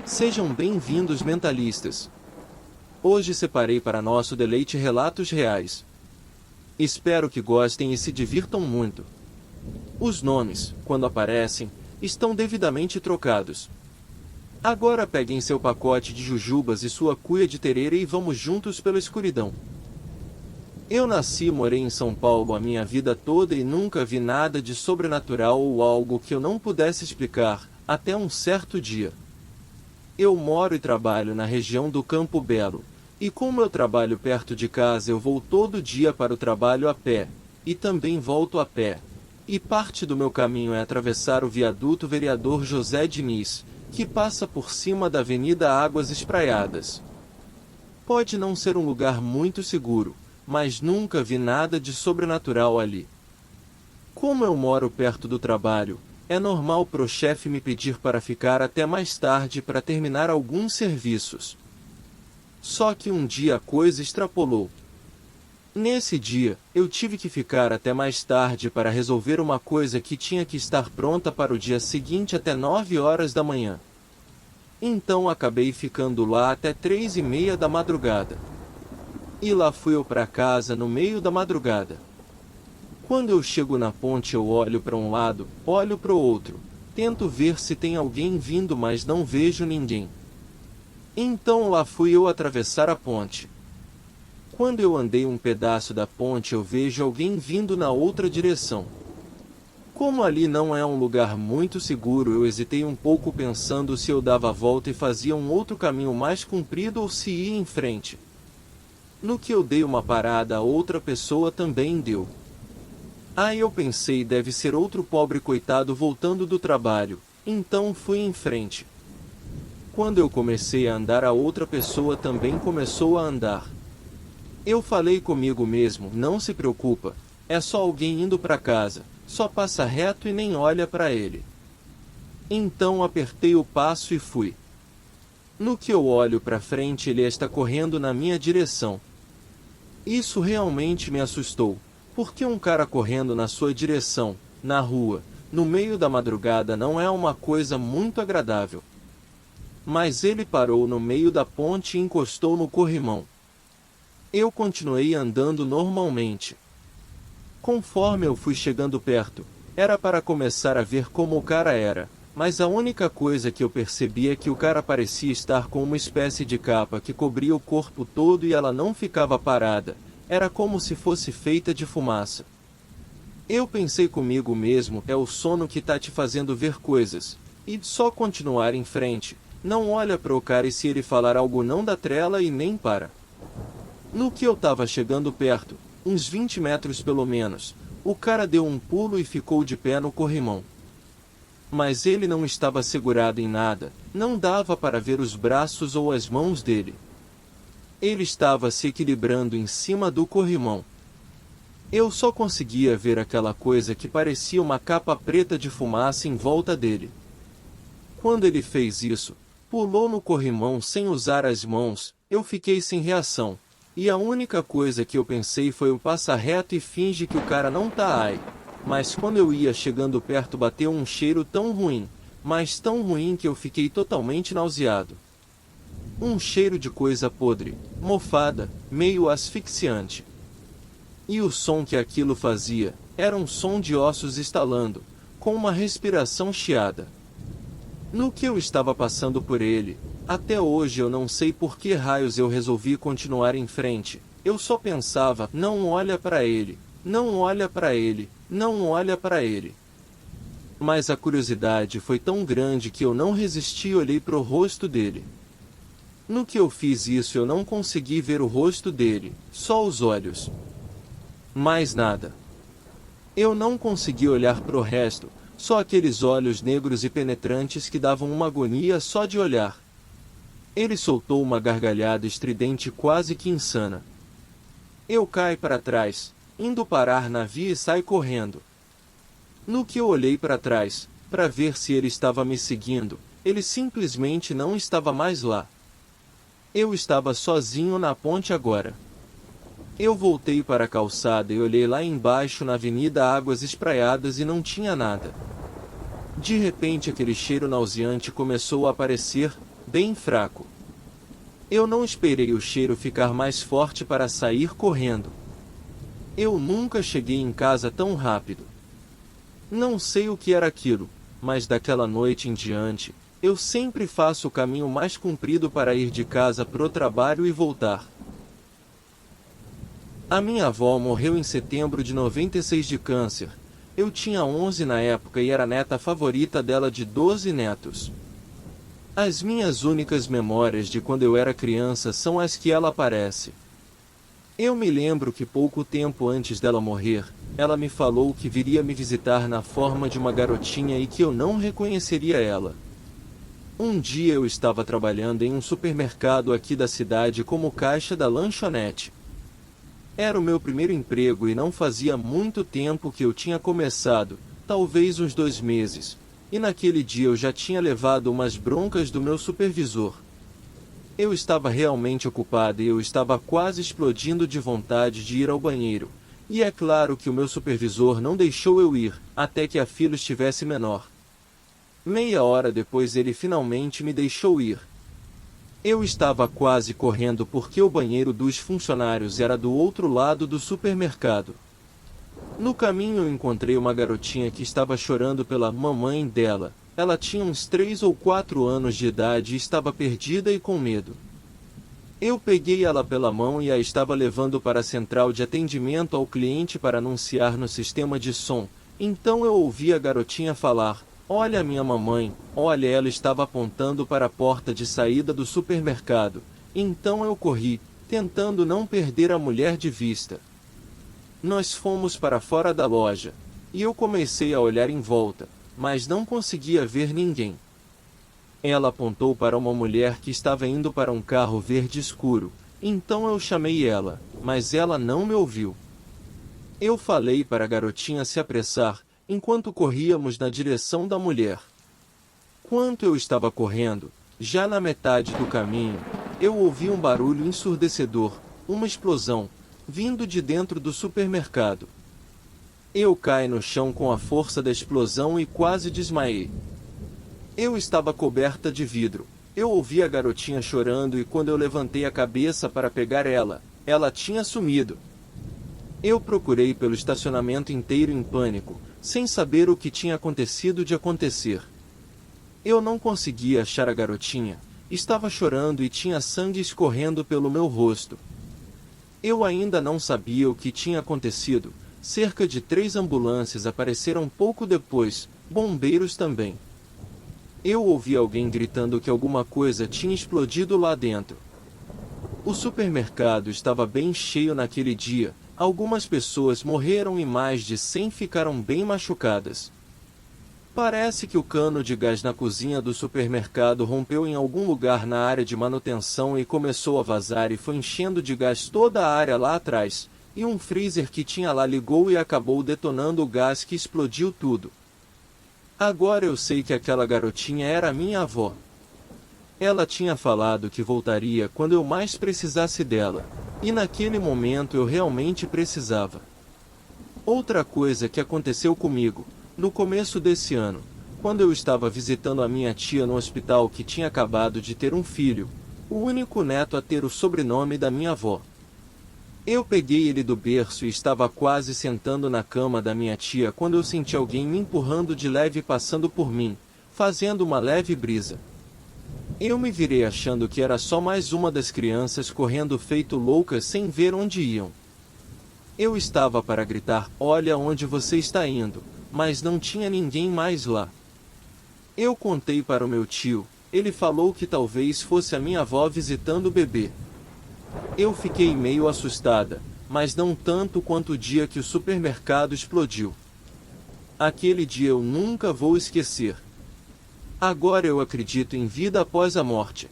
Sejam bem-vindos, mentalistas. Hoje separei para nosso deleite relatos reais. Espero que gostem e se divirtam muito. Os nomes, quando aparecem, estão devidamente trocados. Agora peguem seu pacote de jujubas e sua cuia de tererê e vamos juntos pela escuridão. Eu nasci e morei em São Paulo a minha vida toda e nunca vi nada de sobrenatural ou algo que eu não pudesse explicar, até um certo dia. Eu moro e trabalho na região do Campo Belo, e como eu trabalho perto de casa eu vou todo dia para o trabalho a pé, e também volto a pé. E parte do meu caminho é atravessar o viaduto Vereador José Diniz, que passa por cima da Avenida Águas Espraiadas. Pode não ser um lugar muito seguro, mas nunca vi nada de sobrenatural ali. Como eu moro perto do trabalho, é normal pro chefe me pedir para ficar até mais tarde para terminar alguns serviços. Só que um dia a coisa extrapolou. Nesse dia, eu tive que ficar até mais tarde para resolver uma coisa que tinha que estar pronta para o dia seguinte até 9 horas da manhã. Então acabei ficando lá até 3:30 da madrugada. E lá fui eu para casa no meio da madrugada. Quando eu chego na ponte eu olho para um lado, olho para o outro, tento ver se tem alguém vindo mas não vejo ninguém. Então lá fui eu atravessar a ponte. Quando eu andei um pedaço da ponte eu vejo alguém vindo na outra direção. Como ali não é um lugar muito seguro eu hesitei um pouco pensando se eu dava a volta e fazia um outro caminho mais comprido ou se ia em frente. No que eu dei uma parada a outra pessoa também deu. Aí eu pensei deve ser outro pobre coitado voltando do trabalho, então fui em frente. Quando eu comecei a andar a outra pessoa também começou a andar. Eu falei comigo mesmo, não se preocupa, é só alguém indo para casa, só passa reto e nem olha para ele. Então apertei o passo e fui. No que eu olho para frente ele está correndo na minha direção. Isso realmente me assustou. Porque um cara correndo na sua direção, na rua, no meio da madrugada não é uma coisa muito agradável. Mas ele parou no meio da ponte e encostou no corrimão. Eu continuei andando normalmente. Conforme eu fui chegando perto, era para começar a ver como o cara era, mas a única coisa que eu percebi é que o cara parecia estar com uma espécie de capa que cobria o corpo todo e ela não ficava parada. Era como se fosse feita de fumaça. Eu pensei comigo mesmo, é o sono que tá te fazendo ver coisas. E só continuar em frente, não olha pro cara e se ele falar algo não dá trela e nem para. No que eu tava chegando perto, uns 20 metros pelo menos, o cara deu um pulo e ficou de pé no corrimão. Mas ele não estava segurado em nada, não dava para ver os braços ou as mãos dele. Ele estava se equilibrando em cima do corrimão. Eu só conseguia ver aquela coisa que parecia uma capa preta de fumaça em volta dele. Quando ele fez isso, pulou no corrimão sem usar as mãos, eu fiquei sem reação. E a única coisa que eu pensei foi o passa reto e finge que o cara não tá aí. Mas quando eu ia chegando perto bateu um cheiro tão ruim, mas tão ruim que eu fiquei totalmente nauseado. Um cheiro de coisa podre, mofada, meio asfixiante. E o som que aquilo fazia, era um som de ossos estalando, com uma respiração chiada. No que eu estava passando por ele, até hoje eu não sei por que raios eu resolvi continuar em frente, eu só pensava, não olha para ele, não olha para ele, não olha para ele. Mas a curiosidade foi tão grande que eu não resisti e olhei pro rosto dele. No que eu fiz isso eu não consegui ver o rosto dele, só os olhos. Mais nada. Eu não consegui olhar pro resto, só aqueles olhos negros e penetrantes que davam uma agonia só de olhar. Ele soltou uma gargalhada estridente quase que insana. Eu caí para trás, indo parar na via e saí correndo. No que eu olhei para trás, para ver se ele estava me seguindo, ele simplesmente não estava mais lá. Eu estava sozinho na ponte agora. Eu voltei para a calçada e olhei lá embaixo na Avenida Águas Espraiadas e não tinha nada. De repente aquele cheiro nauseante começou a aparecer, bem fraco. Eu não esperei o cheiro ficar mais forte para sair correndo. Eu nunca cheguei em casa tão rápido. Não sei o que era aquilo, mas daquela noite em diante, eu sempre faço o caminho mais comprido para ir de casa pro trabalho e voltar. A minha avó morreu em setembro de 96 de câncer. Eu tinha 11 na época e era a neta favorita dela de 12 netos. As minhas únicas memórias de quando eu era criança são as que ela aparece. Eu me lembro que pouco tempo antes dela morrer, ela me falou que viria me visitar na forma de uma garotinha e que eu não reconheceria ela. Um dia eu estava trabalhando em um supermercado aqui da cidade como caixa da lanchonete. Era o meu primeiro emprego e não fazia muito tempo que eu tinha começado, talvez uns 2 meses, e naquele dia eu já tinha levado umas broncas do meu supervisor. Eu estava realmente ocupado e eu estava quase explodindo de vontade de ir ao banheiro, e é claro que o meu supervisor não deixou eu ir, até que a fila estivesse menor. Meia hora depois ele finalmente me deixou ir. Eu estava quase correndo porque o banheiro dos funcionários era do outro lado do supermercado. No caminho eu encontrei uma garotinha que estava chorando pela mamãe dela. Ela tinha uns 3 ou 4 anos de idade e estava perdida e com medo. Eu peguei ela pela mão e a estava levando para a central de atendimento ao cliente para anunciar no sistema de som. Então eu ouvi a garotinha falar: "Olha a minha mamãe." Olha, ela estava apontando para a porta de saída do supermercado. Então eu corri, tentando não perder a mulher de vista. Nós fomos para fora da loja, e eu comecei a olhar em volta, mas não conseguia ver ninguém. Ela apontou para uma mulher que estava indo para um carro verde escuro, então eu chamei ela, mas ela não me ouviu. Eu falei para a garotinha se apressar, enquanto corríamos na direção da mulher. Quando eu estava correndo, já na metade do caminho, eu ouvi um barulho ensurdecedor, uma explosão, vindo de dentro do supermercado. Eu caí no chão com a força da explosão e quase desmaiei. Eu estava coberta de vidro. Eu ouvi a garotinha chorando e quando eu levantei a cabeça para pegar ela, ela tinha sumido. Eu procurei pelo estacionamento inteiro em pânico, sem saber o que tinha acontecido de acontecer. Eu não conseguia achar a garotinha, estava chorando e tinha sangue escorrendo pelo meu rosto. Eu ainda não sabia o que tinha acontecido. Cerca de 3 ambulâncias apareceram pouco depois, bombeiros também. Eu ouvi alguém gritando que alguma coisa tinha explodido lá dentro. O supermercado estava bem cheio naquele dia, algumas pessoas morreram e mais de 100 ficaram bem machucadas. Parece que o cano de gás na cozinha do supermercado rompeu em algum lugar na área de manutenção e começou a vazar e foi enchendo de gás toda a área lá atrás, e um freezer que tinha lá ligou e acabou detonando o gás que explodiu tudo. Agora eu sei que aquela garotinha era minha avó. Ela tinha falado que voltaria quando eu mais precisasse dela, e naquele momento eu realmente precisava. Outra coisa que aconteceu comigo, no começo desse ano, quando eu estava visitando a minha tia no hospital que tinha acabado de ter um filho, o único neto a ter o sobrenome da minha avó. Eu peguei ele do berço e estava quase sentando na cama da minha tia quando eu senti alguém me empurrando de leve passando por mim, fazendo uma leve brisa. Eu me virei achando que era só mais uma das crianças correndo feito loucas sem ver onde iam. Eu estava para gritar: "Olha onde você está indo!", mas não tinha ninguém mais lá. Eu contei para o meu tio, ele falou que talvez fosse a minha avó visitando o bebê. Eu fiquei meio assustada, mas não tanto quanto o dia que o supermercado explodiu. Aquele dia eu nunca vou esquecer. Agora eu acredito em vida após a morte.